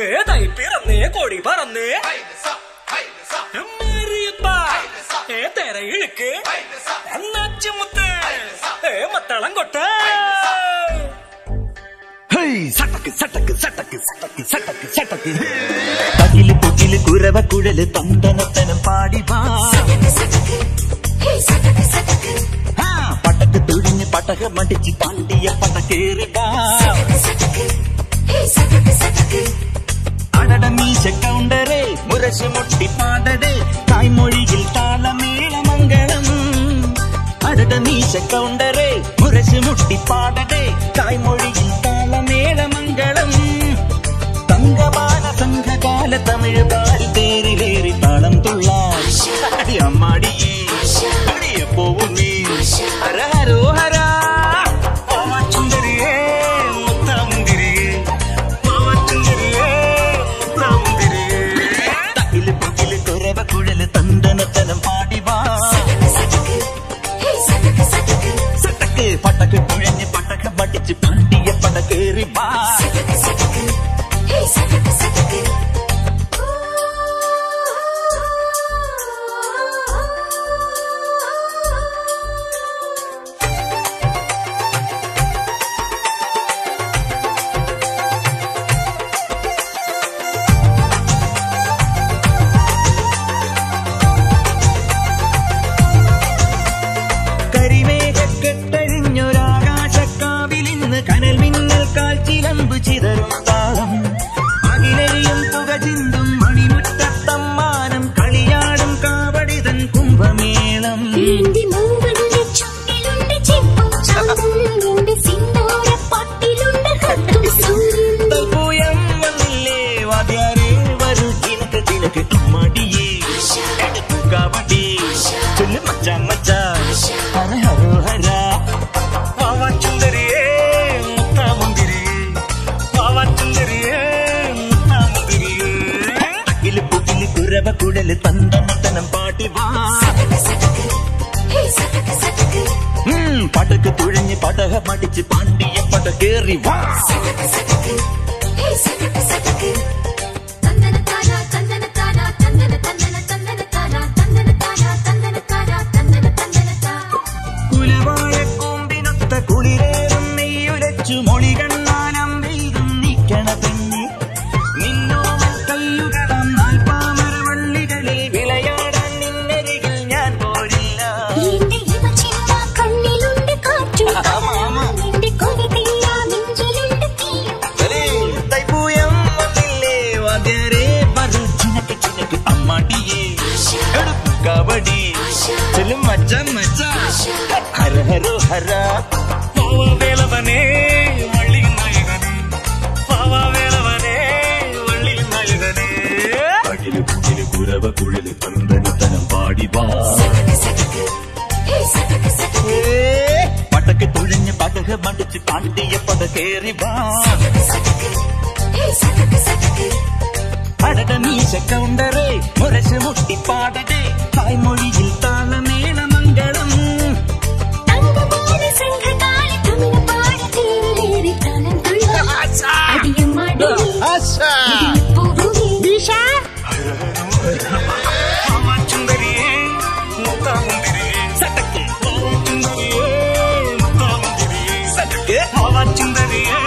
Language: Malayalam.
ഏതായി പിറന്നേ കൊടി പറന്നേ തെര ഇഴുക്ക് അന്നാച്ചുമുത്ത് മത്തളം കൊട്ട സട്ടക്ക് സട്ടക്ക് സട്ടക്ക് സട്ടക്ക് സട്ടക്ക് സട്ടക്ക് തകില് പൊകില് കുരവ കുഴല് തന്തനത്തനം പാടി പട്ടക്ക് തുഴിഞ്ഞ് പട്ടക മടിച്ച് പാണ്ടിയ പട്ടക്കേറി അടട മീശ കൗണ്ടറേ മുരശ് മുട്ടി പാടടേ തായ്മൊഴിയിൽ താളമേളമംഗളം അടട മീശ കൗണ്ടറേ മുരശ് മുട്ടി പാടടേ തായ്മൊഴിയിൽ താളമേളമംഗളം തങ്കമാന സംഘകാല തമിഴ് പാൽ തേരിലേറി താളം തുള്ളാടി അമ്മാടിയേ പോവും നീ ഹര ഹരോ ഹരാ ചുന്ദരിയേ മുത്താമുന്തിരിയേ ചുന്ദരിയേ മുത്താമുന്തിരിയേ തകില് പൊകില് കുരവ കുഴല് തന്തനത്തനം പാടി സട്ടക്ക് പട്ടക്ക് കുഴഞ്ഞ് പട്ടക പഠിച്ച് പാണ്ടിയ പടക്കേറി കനൽ മിന്നൽ കാൽച്ചിലമ്പ് ചിതറും താളം അകിലരിയും പുക ചിന്തും മണിമുറ്റത്തമ്മാനം കളിയാടും കാവടിതൻ കുംഭമേളം തൽപൂയം വന്നില്ലേ വാദ്യാരേ വരൂ ചിനക്ക് ചിനക്ക് അമ്മാടിയേ കാവടി ചൊല്ലു മച്ചാ മച്ചാ ഹര ഹരോ ഹരാ ചുന്ദരിയേ മുത്താമുന്തിരിയേ ചുന്ദരിയേ മുത്താമുന്തിരിയേ അകില് പുകില് കുരവ കുഴല് തന്തനത്തനം പാട്ടി പടക്ക് തുഴഞ്ഞ് പടക മടിച്ച് പാണ്ടിയ പടക്കേറി കുലവായ കൊമ്പിനൊത്ത കുളിരേറും നെയ്യുരച്ചു മൊഴി കണ്ണാനം വെയ്തും നിക്കണ പെണ്ണി നിന്നോമൽ കയ്യുകടം നാൽപ്പാമരവള്ളികളിൽ വിളയാടാൻ നിന്നരികിൽ ഞാൻ പോരില്ല തൈപ്പൂയം വന്നില്ലേ വാദ്യാരേ വരൂ ചിനക്ക് ചിനക്ക് അമ്മാടിയേ എടുപ്പ് കബഡി ചെല്ലും മച്ച മച്ച ഹര ഹരോ ഹര വേലവനേ വള്ളി നായകനേ വേലവനേ വള്ളി നായകനേ അകില് പുകില് കുരവ കുഴല് തന്തനത്തനം പാടി പടക്ക് തുഴഞ്ഞ് പടക മടിച്ച് പാണ്ടിയ പടക്കേറി അടട മീശ കൗണ്ടറേ മുരശ് മുട്ടി പാടടേ തായ്മൊഴിയിൽ താളമേളമംഗളം ചുന്ദരിയേ മുത്താമുന്തിരിയേ സട്ടക്ക് ചുന്ദരിയേ മുത്താമുന്തിരിയേ സട്ടക്ക് ചുന്ദരിയേ